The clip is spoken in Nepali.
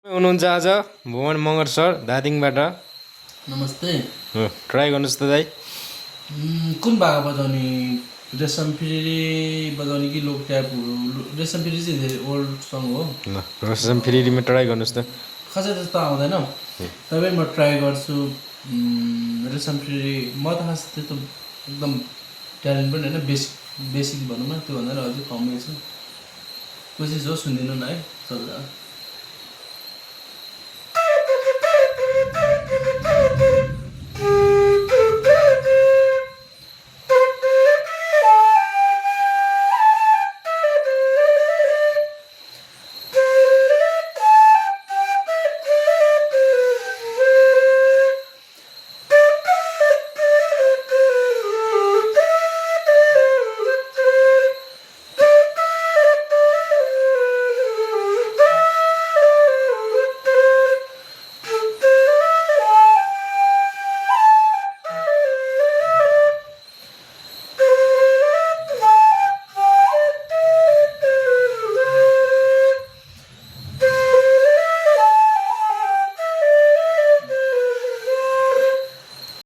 हुनुहुन्छ आज भुवन मगर सर धादिङबाट। नमस्ते। ट्राई गर्नुहोस् त दाइ। कुन भाका बजाउने? रेशम फेरि बजाउने कि लोक ट्यापहरू? रेशम फेरि चाहिँ धेरै ओल्ड सङ हो। रेशम फेरिमा ट्राई गर्नुहोस् त। खासै त्यस्तो आउँदैन, तबै म ट्राई गर्छु। रेशम फेरि म त खास त्यस्तो एकदम ट्यालेन्ट पनि होइन, बेसिक भनौँ न, त्योभन्दा अझै कमै छु। कोसिस हो, सुनिदिनु न है सबैजना।